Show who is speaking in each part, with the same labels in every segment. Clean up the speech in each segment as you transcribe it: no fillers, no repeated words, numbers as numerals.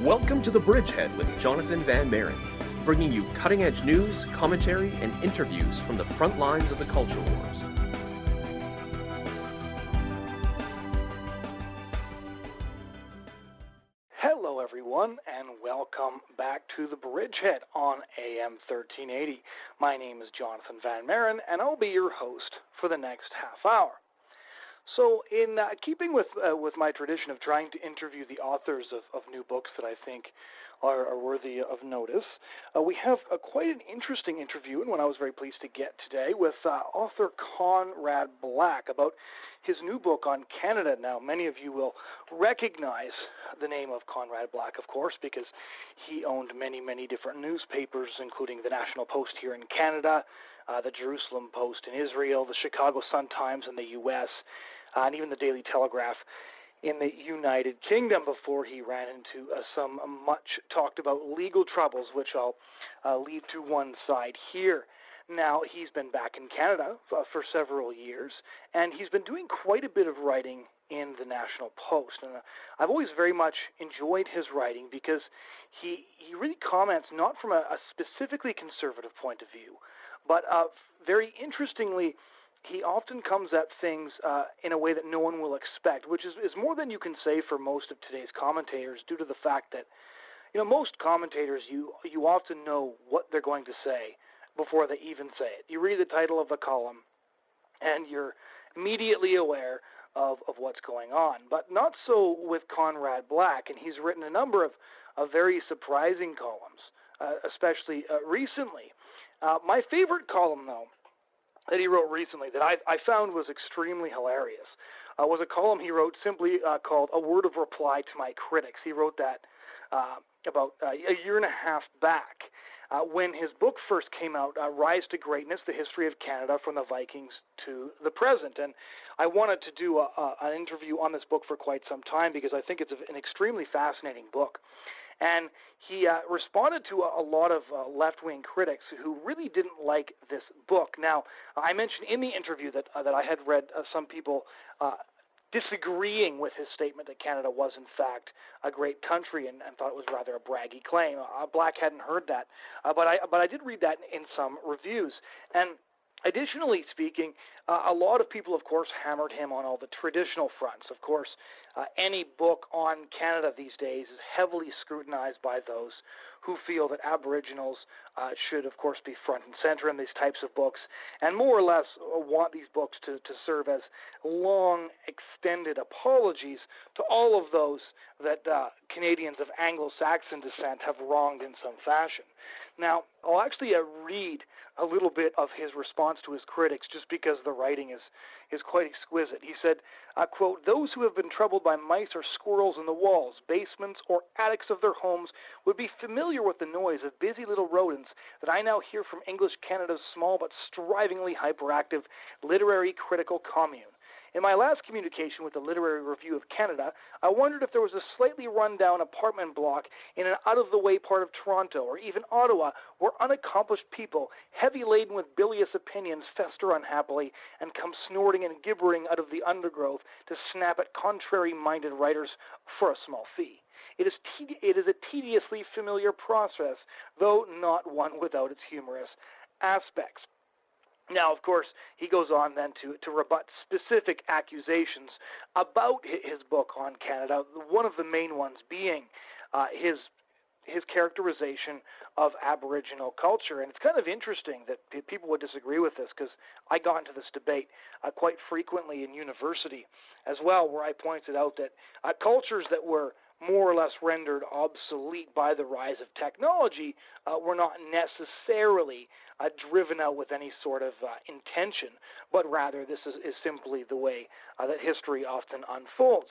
Speaker 1: Welcome to The Bridgehead with Jonathon Van Maren, bringing you cutting-edge news, commentary, and interviews from the front lines of the culture wars.
Speaker 2: Hello everyone, and welcome back to The Bridgehead on AM 1380. My name is Jonathon Van Maren, and I'll be your host for the next half hour. So, in keeping with my tradition of trying to interview the authors of new books that I think are worthy of notice, we have quite an interesting interview, and one I was very pleased to get today, with author Conrad Black about his new book on Canada. Now, many of you will recognize the name of Conrad Black, of course, because he owned many, many different newspapers, including the National Post here in Canada, the Jerusalem Post in Israel, the Chicago Sun-Times in the U.S., and even the Daily Telegraph in the United Kingdom before he ran into some much talked about legal troubles, which I'll leave to one side here. Now, he's been back in Canada for several years, and he's been doing quite a bit of writing in the National Post. And I've always very much enjoyed his writing because he really comments not from a specifically conservative point of view, but very interestingly, he often comes at things in a way that no one will expect, which is more than you can say for most of today's commentators, due to the fact that, most commentators, you often know what they're going to say before they even say it. You read the title of the column, and you're immediately aware of what's going on. But not so with Conrad Black, and he's written a number of very surprising columns, especially recently. My favorite column, though, that he wrote recently that I found was extremely hilarious was a column he wrote simply called A Word of Reply to My Critics. He wrote that about a year and a half back when his book first came out, Rise to Greatness, The History of Canada from the Vikings to the Present. And I wanted to do an interview on this book for quite some time because I think it's an extremely fascinating book. And he responded to a lot of left-wing critics who really didn't like this book. Now, I mentioned in the interview that I had read some people disagreeing with his statement that Canada was, in fact, a great country and thought it was rather a braggy claim. Black hadn't heard that, but I did read that in some reviews. And additionally speaking, a lot of people, of course, hammered him on all the traditional fronts. Of course, any book on Canada these days is heavily scrutinized by those who feel that Aboriginals should, of course, be front and center in these types of books, and more or less want these books to serve as long, extended apologies to all of those that Canadians of Anglo-Saxon descent have wronged in some fashion. Now, I'll actually read a little bit of his response to his critics just because the writing is quite exquisite. He said, quote, "Those who have been troubled by mice or squirrels in the walls, basements, or attics of their homes would be familiar with the noise of busy little rodents that I now hear from English Canada's small but strivingly hyperactive literary critical commune. In my last communication with the Literary Review of Canada, I wondered if there was a slightly run-down apartment block in an out-of-the-way part of Toronto or even Ottawa where unaccomplished people, heavy-laden with bilious opinions, fester unhappily and come snorting and gibbering out of the undergrowth to snap at contrary-minded writers for a small fee. It is a tediously familiar process, though not one without its humorous aspects." Now, of course, he goes on then to rebut specific accusations about his book on Canada, one of the main ones being his characterization of Aboriginal culture. And it's kind of interesting that people would disagree with this because I got into this debate quite frequently in university as well, where I pointed out that cultures that were more or less rendered obsolete by the rise of technology were not necessarily driven out with any sort of intention, but rather this is simply the way that history often unfolds.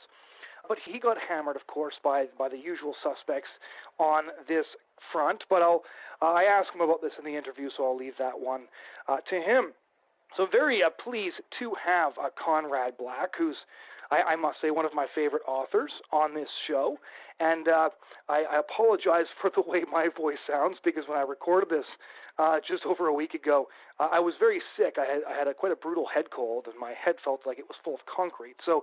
Speaker 2: But he got hammered, of course, by the usual suspects on this front, but I asked him about this in the interview, so I'll leave that one to him. So very pleased to have Conrad Black, who's I must say, one of my favorite authors on this show. And I apologize for the way my voice sounds, because when I recorded this just over a week ago, I was very sick. I had quite a brutal head cold, and my head felt like it was full of concrete. So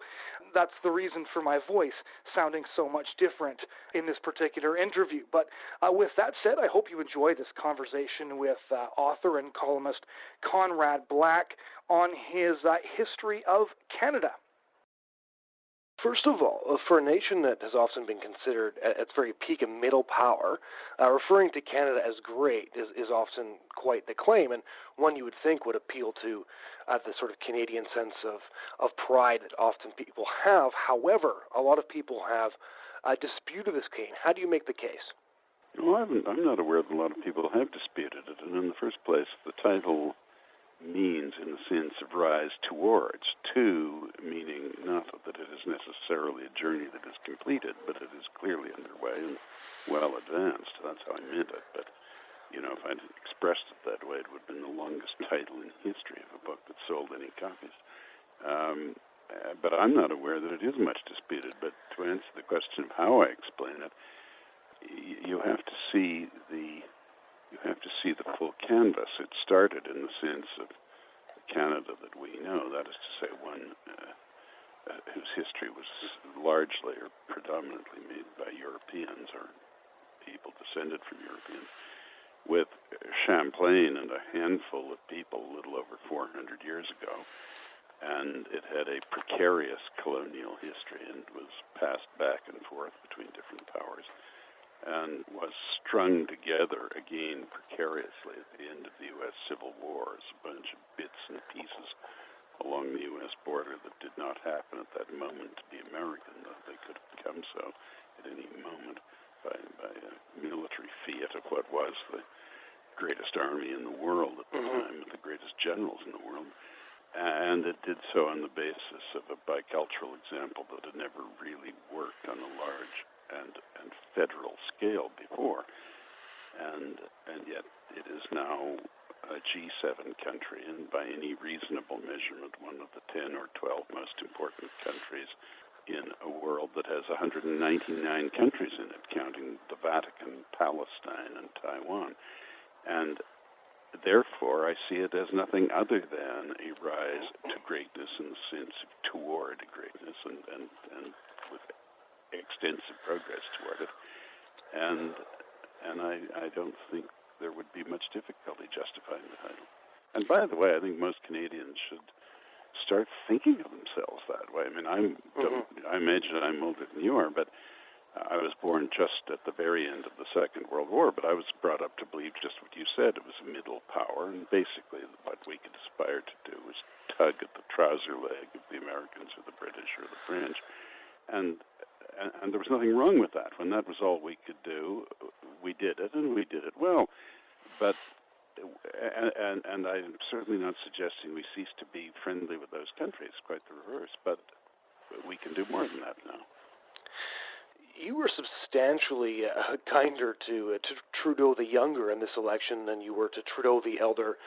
Speaker 2: that's the reason for my voice sounding so much different in this particular interview. But with that said, I hope you enjoy this conversation with author and columnist Conrad Black on his history of Canada. First of all, for a nation that has often been considered at its very peak a middle power, referring to Canada as great is often quite the claim, and one you would think would appeal to the sort of Canadian sense of pride that often people have. However, a lot of people have disputed this claim. How do you make the case?
Speaker 3: Well, I'm not aware that a lot of people have disputed it, and in the first place, the title means in the sense of rise towards, to meaning not that it is necessarily a journey that is completed, but it is clearly underway and well advanced. That's how I meant it. But, if I'd expressed it that way, it would have been the longest title in history of a book that sold any copies. But I'm not aware that it is much disputed. But to answer the question of how I explain it, you have to see the full canvas. It started in the sense of Canada that we know, that is to say, one whose history was largely or predominantly made by Europeans or people descended from Europeans, with Champlain and a handful of people a little over 400 years ago. And it had a precarious colonial history and was passed back and forth between different powers, and was strung together again precariously at the end of the U.S. Civil War as a bunch of bits and pieces along the U.S. border that did not happen at that moment to be American, though they could have become so at any moment by a military fiat of what was the greatest army in the world at the time, with the greatest generals in the world. And it did so on the basis of a bicultural example that had never really worked on a large and federal scale before, and yet it is now a G7 country, and by any reasonable measurement, one of the 10 or 12 most important countries in a world that has 199 countries in it, counting the Vatican, Palestine, and Taiwan. And therefore, I see it as nothing other than a rise to greatness in the sense of toward greatness, and with extensive progress toward it, and I don't think there would be much difficulty justifying the title. And by the way, I think most Canadians should start thinking of themselves that way. I mean, I imagine I'm older than you are, but I was born just at the very end of the Second World War, but I was brought up to believe just what you said. It was a middle power, and basically what we could aspire to do was tug at the trouser leg of the Americans or the British or the French, and there was nothing wrong with that. When that was all we could do, we did it, and we did it well. But and I'm certainly not suggesting we cease to be friendly with those countries, quite the reverse, but we can do more than that now.
Speaker 2: You were substantially kinder to Trudeau the Younger in this election than you were to Trudeau the Elder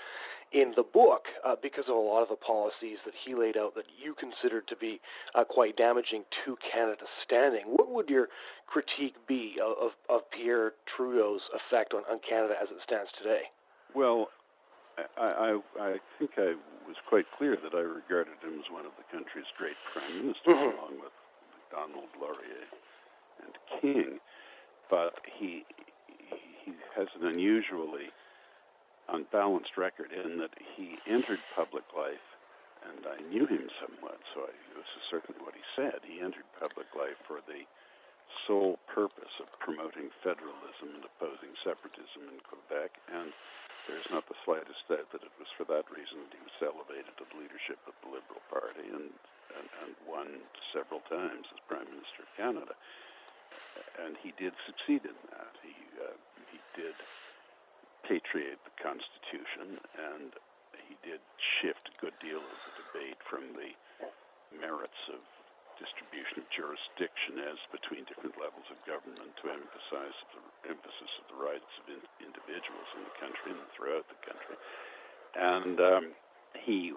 Speaker 2: in the book, because of a lot of the policies that he laid out that you considered to be quite damaging to Canada's standing. What would your critique be of Pierre Trudeau's effect on Canada as it stands today?
Speaker 3: Well, I think I was quite clear that I regarded him as one of the country's great prime ministers, along with Macdonald, Laurier, and King. But he has an unusually unbalanced record in that he entered public life, and I knew him somewhat, so this is certainly what he said. He entered public life for the sole purpose of promoting federalism and opposing separatism in Quebec, and there's not the slightest doubt that it was for that reason that he was elevated to the leadership of the Liberal Party and won several times as Prime Minister of Canada. And he did succeed in that. He did patriate the Constitution, and he did shift a good deal of the debate from the merits of distribution of jurisdiction as between different levels of government to emphasis of the rights of individuals in the country and throughout the country. And he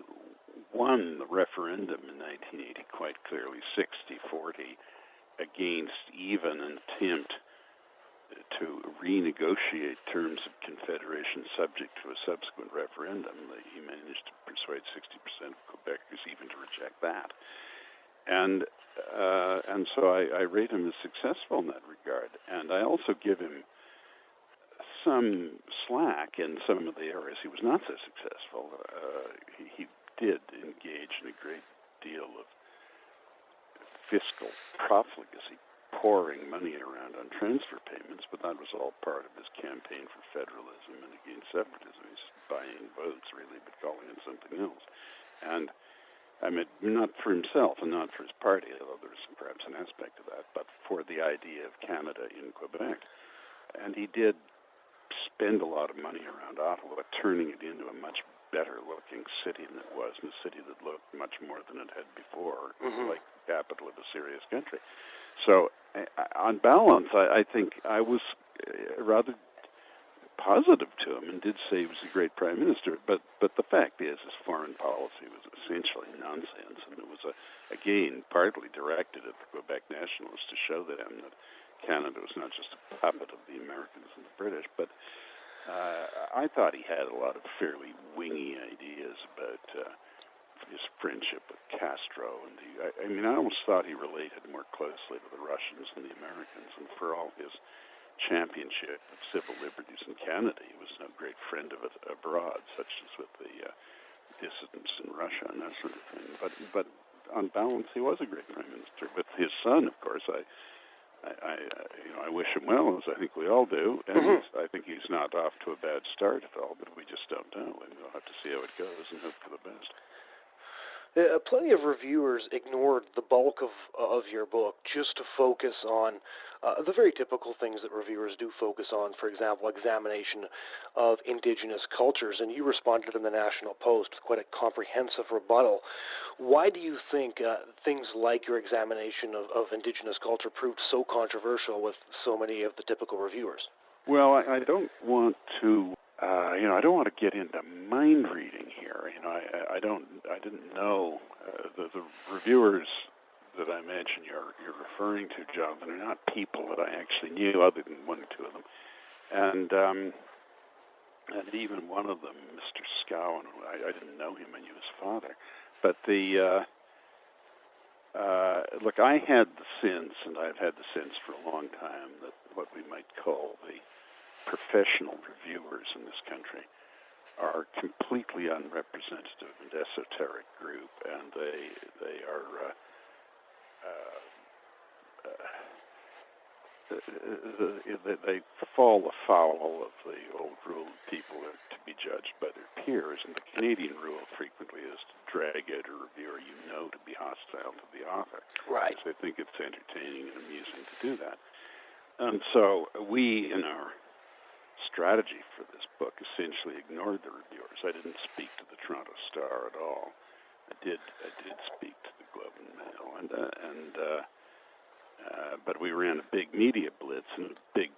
Speaker 3: won the referendum in 1980 quite clearly, 60-40, against even an attempt to renegotiate terms of Confederation subject to a subsequent referendum. He managed to persuade 60% of Quebecers even to reject that. And so I rate him as successful in that regard. And I also give him some slack in some of the areas he was not so successful. He did engage in a great deal of fiscal profligacy, pouring money around on transfer payments, but that was all part of his campaign for federalism and against separatism. He's just buying votes, really, but calling it something else. And I mean, not for himself and not for his party, although there's perhaps an aspect of that, but for the idea of Canada in Quebec. And he did spend a lot of money around Ottawa, turning it into a much better-looking city than it was, and a city that looked much more than it had before, like the capital of a serious country. So, on balance, I think I was rather positive to him and did say he was a great prime minister. But the fact is, his foreign policy was essentially nonsense, and it was, again, partly directed at the Quebec nationalists to show them that Canada was not just a puppet of the Americans and the British, but I thought he had a lot of fairly wingy ideas about his friendship with Castro, and I almost thought he related more closely to the Russians than the Americans, and for all his championship of civil liberties in Canada, he was no great friend of it abroad, such as with the dissidents in Russia and that sort of thing. But on balance, he was a great prime minister. With his son, of course, I wish him well, as I think we all do, and I think he's not off to a bad start at all, but we just don't know, and we'll have to see how it goes and hope for the best.
Speaker 2: Plenty of reviewers ignored the bulk of your book just to focus on the very typical things that reviewers do focus on, for example, examination of indigenous cultures, and you responded in the National Post with quite a comprehensive rebuttal. Why do you think things like your examination of indigenous culture proved so controversial with so many of the typical reviewers?
Speaker 3: Well, I don't want to I don't want to get into mind reading here. I didn't know the reviewers that I imagine you're referring to, Jonathan, are not people that I actually knew, other than one or two of them, and even one of them, Mr. Scowen, I didn't know him. I knew his father, but look, I had the sense, and I've had the sense for a long time, that what we might call the professional reviewers in this country are completely unrepresentative and esoteric group, and they are they fall afoul of the old rule that people are to be judged by their peers, and the Canadian rule frequently is to drag out a reviewer to be hostile to the author.
Speaker 2: Right.
Speaker 3: Because they think it's entertaining and amusing to do that. And so we, in our strategy for this book, essentially ignored the reviewers. I didn't speak to the Toronto Star at all. I did speak to the Globe and Mail, but we ran a big media blitz and a big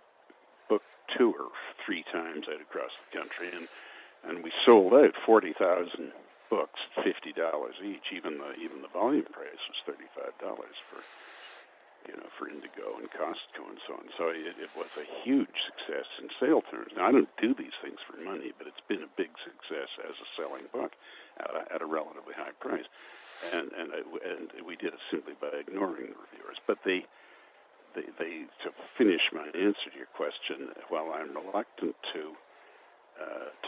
Speaker 3: book tour 3 times out across the country, and we sold out 40,000 books at $50 each. Even the volume price was $35 for Indigo and Costco and so on. So it was a huge success in sale terms. Now, I don't do these things for money, but it's been a big success as a selling book at a relatively high price. And we did it simply by ignoring the reviewers. But they to finish my answer to your question, while I'm reluctant to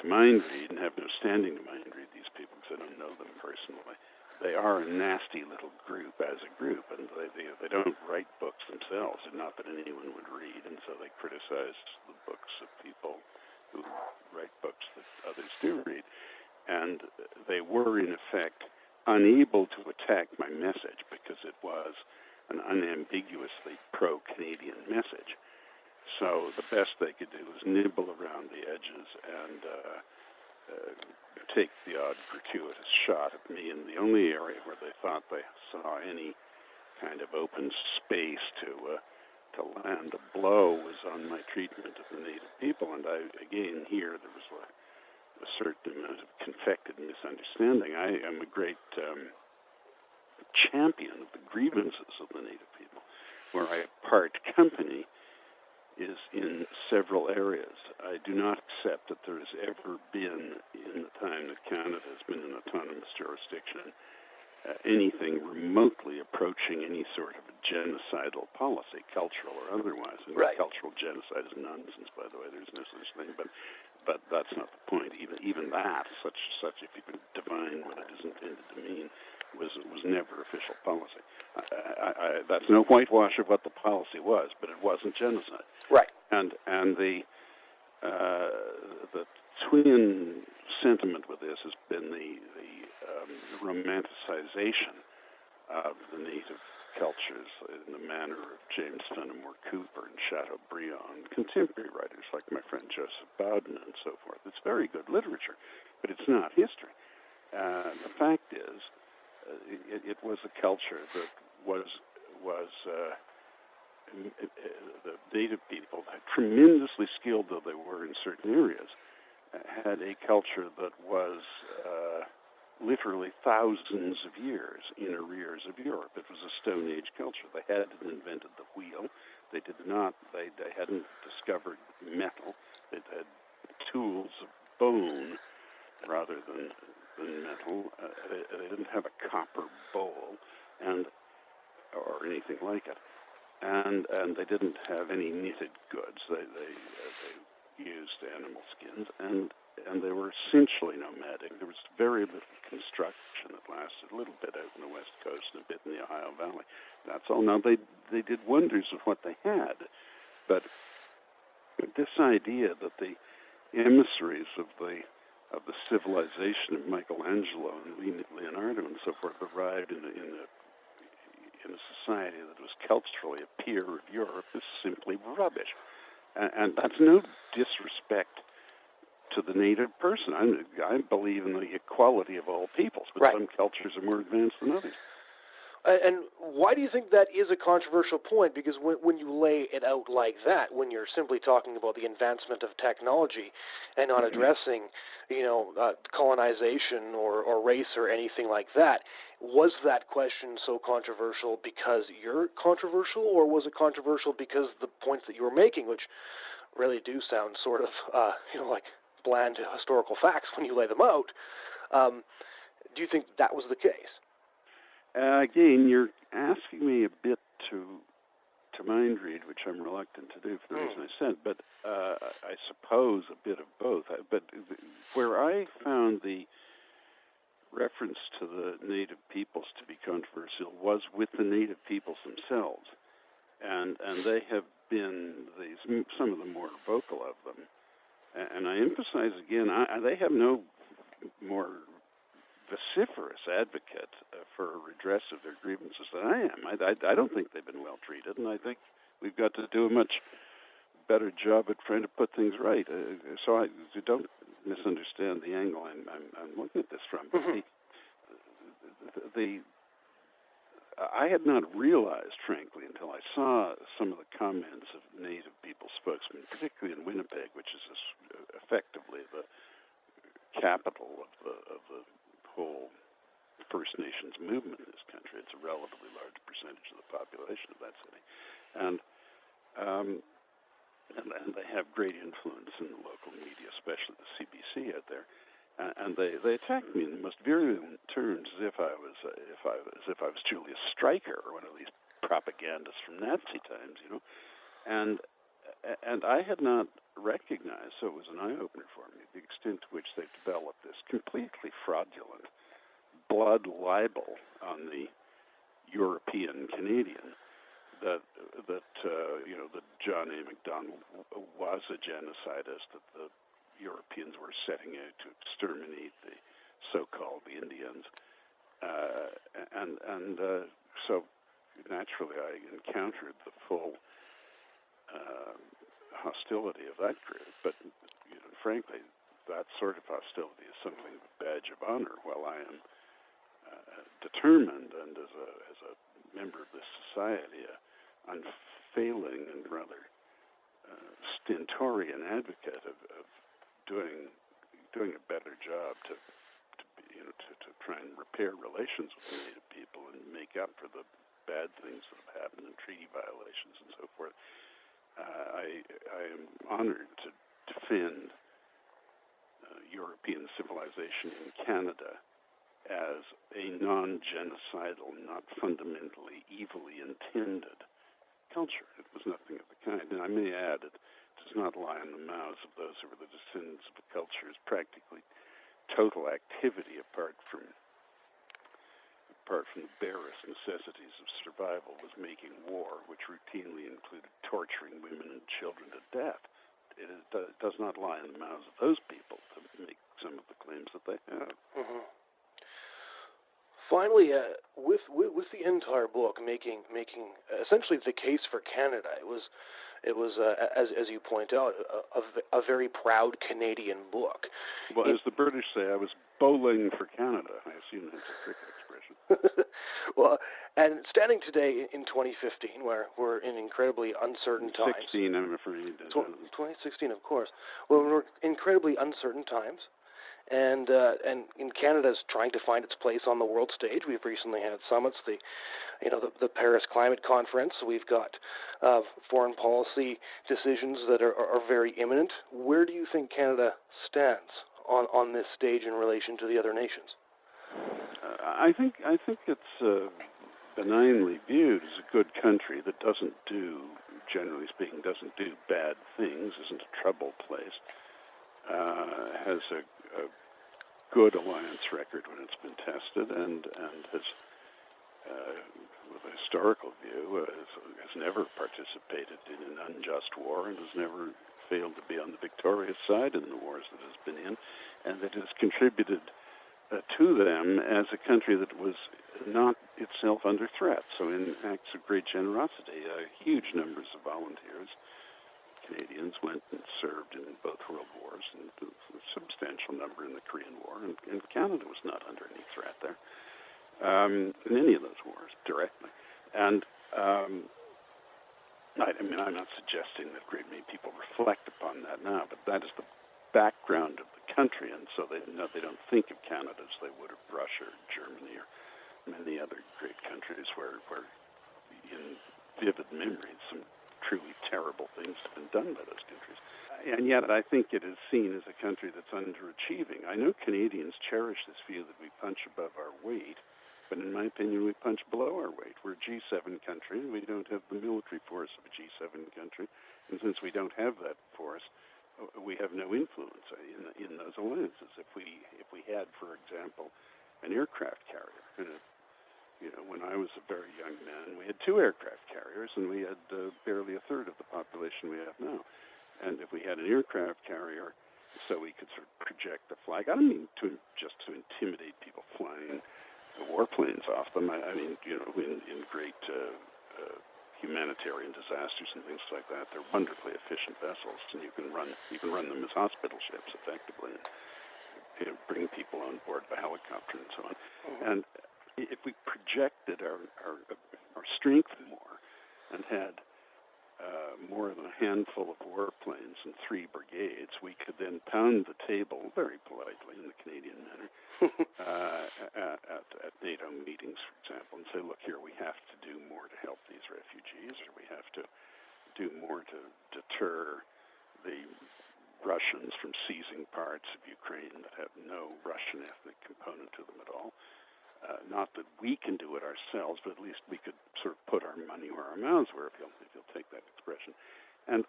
Speaker 3: mind read and have no standing to mind read these people because I don't know them personally, they are a nasty little group as a group, and they don't write books themselves, and not that anyone would read, and so they criticize the books of people who write books that others do read. And they were, in effect, unable to attack my message because it was an unambiguously pro-Canadian message. So the best they could do was nibble around the edges and take the odd gratuitous shot at me in the only area where they thought they saw any kind of open space to land a blow was on my treatment of the Native people. And again, here there was a certain amount of confected misunderstanding. I am a great champion of the grievances of the Native people. Where I part company is in several areas. I do not accept that there has ever been, in the time that Canada has been an autonomous jurisdiction, anything remotely approaching any sort of a genocidal policy, cultural or otherwise. And
Speaker 2: right.
Speaker 3: Cultural genocide is nonsense, by the way. There's no such thing. But that's not the point. Even that, such if you can divine what it is intended to mean, was never official policy. That's no whitewash of what the policy was, but it wasn't genocide.
Speaker 2: Right.
Speaker 3: And the twin sentiment with this has been the romanticization of the native cultures in the manner of James Fenimore Cooper and Chateaubriand, contemporary writers like my friend Joseph Bowden and so forth. It's very good literature, but it's not history. The fact is, it was a culture that was the native people, tremendously skilled though they were in certain areas, had a culture that was literally thousands of years in arrears of Europe. It was a Stone Age culture. They hadn't invented the wheel. They hadn't discovered metal. They had tools of bone rather than metal. They didn't have a copper bowl or anything like it. And they didn't have any knitted goods. They used animal skins, and they were essentially nomadic. There was very little construction that lasted, a little bit out in the West Coast and a bit in the Ohio Valley. That's all. Now, they did wonders with what they had, but this idea that the emissaries of the civilization of Michelangelo and Leonardo and so forth arrived in a society that was culturally a peer of Europe is simply rubbish. And that's no disrespect to the native person. I believe in the equality of all peoples, but
Speaker 2: right.
Speaker 3: Some cultures are more advanced than others.
Speaker 2: And why do you think that is a controversial point? Because when you lay it out like that, when you're simply talking about the advancement of technology and not addressing, colonization or race or anything like that, was that question so controversial because you're controversial, or was it controversial because the points that you were making, which really do sound sort of, like bland historical facts when you lay them out, do you think that was the case?
Speaker 3: Again, you're asking me a bit to mind read, which I'm reluctant to do for the reason I said, but I suppose a bit of both. But where I found the reference to the native peoples to be controversial was with the native peoples themselves, and they have been some of the more vocal of them. And I emphasize again, they have no more vociferous advocate for a redress of their grievances than I am. I don't think they've been well treated, and I think we've got to do a much better job at trying to put things right. So don't misunderstand the angle I'm looking at this from.
Speaker 2: Mm-hmm.
Speaker 3: I had not realized, frankly, until I saw some of the comments of Native people spokesmen, particularly in Winnipeg, which is effectively the capital of the whole First Nations movement in this country. It's a relatively large percentage of the population of that city, and they have great influence in the local media, especially the CBC out there. And they attacked me in the most virulent terms, as if I was Julius Streicher or one of these propagandists from Nazi times, And I had not recognized, so it was an eye-opener for me, the extent to which they developed this completely fraudulent blood libel on the European Canadian that John A. Macdonald was a genocidist, that the Europeans were setting out to exterminate the so-called Indians, so naturally I encountered the full hostility of that group. But frankly, that sort of hostility is something of a badge of honor. While I am determined, and as a member of this society, an unfailing and rather stentorian advocate of doing doing a better job to try and repair relations with the Native people and make up for the bad things that have happened in treaty violations and so forth. I am honored to defend European civilization in Canada as a non-genocidal, not fundamentally evilly intended culture. It was nothing of the kind. And I may add, it does not lie in the mouths of those who were the descendants of a culture. It's practically total activity apart from the barest necessities of survival was making war, which routinely included torturing women and children to death. It does not lie in the mouths of those people to make some of the claims that they have.
Speaker 4: Mm-hmm. Finally, with the entire book making essentially the case for Canada, it was as you point out a very proud Canadian book.
Speaker 3: Well, as the British say, I was bowling for Canada. I assume that's a cricket expression.
Speaker 4: Well, and standing today in 2015, where we're in incredibly uncertain times.
Speaker 3: 2016, I'm afraid.
Speaker 4: 2016, of course. Well, we're incredibly uncertain times. And in Canada's trying to find its place on the world stage. We've recently had summits, the Paris Climate Conference. We've got foreign policy decisions that are very imminent. Where do you think Canada stands on this stage in relation to the other nations?
Speaker 3: I think it's benignly viewed as a good country that doesn't do, generally speaking, bad things, isn't a troubled place, has a good alliance record when it's been tested, and has, with a historical view, has never participated in an unjust war and has never failed to be on the victorious side in the wars that it has been in, and that has contributed to them as a country that was not itself under threat. So in acts of great generosity, huge numbers of volunteers, Canadians, went and served in both world wars, and a substantial number in the Korean War, and Canada was not under any threat there in any of those wars directly. And I'm not suggesting that a great many people reflect upon that now, but that is the background of the country, and so they don't think of Canada as they would of Russia or Germany or many other great countries where in vivid memory some truly terrible things have been done by those countries. And yet I think it is seen as a country that's underachieving. I know Canadians cherish this view that we punch above our weight, but in my opinion we punch below our weight. We're a G7 country, and we don't have the military force of a G7 country, and since we don't have that force, we have no influence in those alliances. If we had, for example, an aircraft carrier, when I was a very young man, we had 2 aircraft carriers, and we had barely a third of the population we have now. And if we had an aircraft carrier, so we could sort of project the flag, I don't mean just to intimidate people flying warplanes off them. I mean, in great humanitarian disasters and things like that, they're wonderfully efficient vessels, and you can run them as hospital ships effectively, and bring people on board by helicopter and so on. And if we projected our strength more and had more than a handful of warplanes and 3 brigades, we could then pound the table very politely in the Canadian manner at NATO meetings, for example, and say, look, here we have to do more to help these refugees, or we have to do more to deter the Russians from seizing parts of Ukraine that have no Russian ethnic component to them at all. Not that we can do it ourselves, but at least we could sort of put our money where our mouths were, if you'll take that expression. And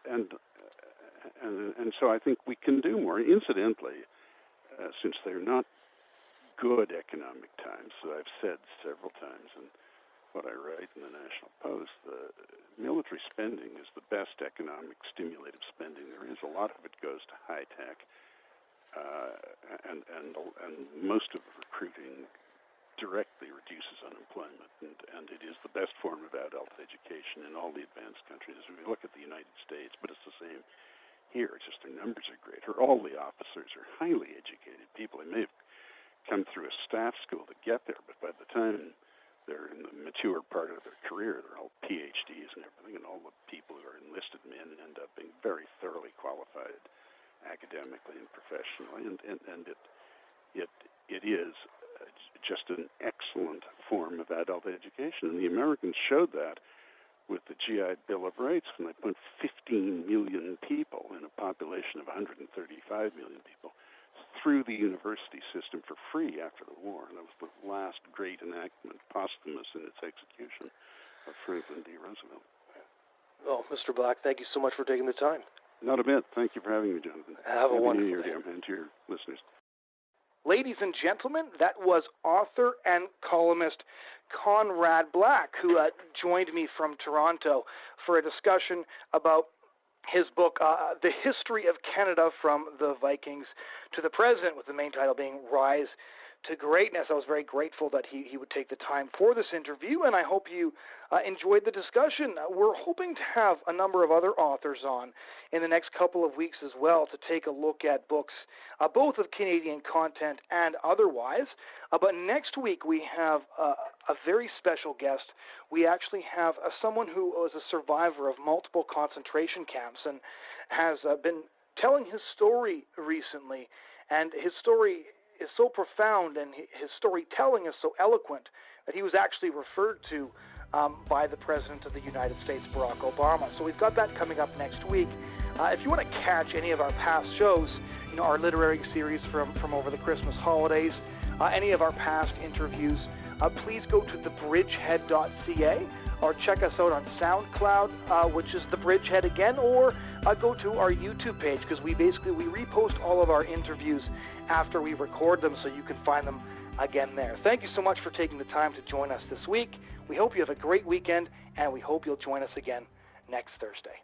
Speaker 3: so I think we can do more. Incidentally, since they're not good economic times, so I've said several times in what I write in the National Post, the military spending is the best economic stimulative spending there is. A lot of it goes to high tech, and most of the recruiting directly reduces unemployment, and it is the best form of adult education in all the advanced countries. We look at the United States, but it's the same here. It's just their numbers are greater. All the officers are highly educated people. They may have come through a staff school to get there, but by the time they're in the mature part of their career, they're all PhDs and everything, and all the people who are enlisted men end up being very thoroughly qualified academically and professionally, and it is just an excellent form of adult education. And the Americans showed that with the GI Bill of Rights when they put 15 million people in a population of 135 million people through the university system for free after the war. And that was the last great enactment, posthumous in its execution, of Franklin D. Roosevelt.
Speaker 4: Oh, Mr. Black, thank you so much for taking the time.
Speaker 3: Not a bit. Thank you for having me, Jonathan.
Speaker 4: Have a wonderful
Speaker 3: New Year,
Speaker 4: day.
Speaker 3: and to your listeners.
Speaker 2: Ladies and gentlemen, that was author and columnist Conrad Black, who joined me from Toronto for a discussion about his book, The History of Canada from the Vikings to the Present, with the main title being Rise to Greatness. I was very grateful that he would take the time for this interview, and I hope you enjoyed the discussion. We're hoping to have a number of other authors on in the next couple of weeks as well to take a look at books, both of Canadian content and otherwise. But next week we have a very special guest. We actually have someone who was a survivor of multiple concentration camps and has been telling his story recently, and his story is so profound and his storytelling is so eloquent that he was actually referred to by the President of the United States, Barack Obama. So we've got that coming up next week. If you want to catch any of our past shows, our literary series from over the Christmas holidays, any of our past interviews, please go to thebridgehead.ca or check us out on SoundCloud, which is The Bridgehead again, or go to our YouTube page, because we repost all of our interviews after we record them, so you can find them again there. Thank you so much for taking the time to join us this week. We hope you have a great weekend, and we hope you'll join us again next Thursday.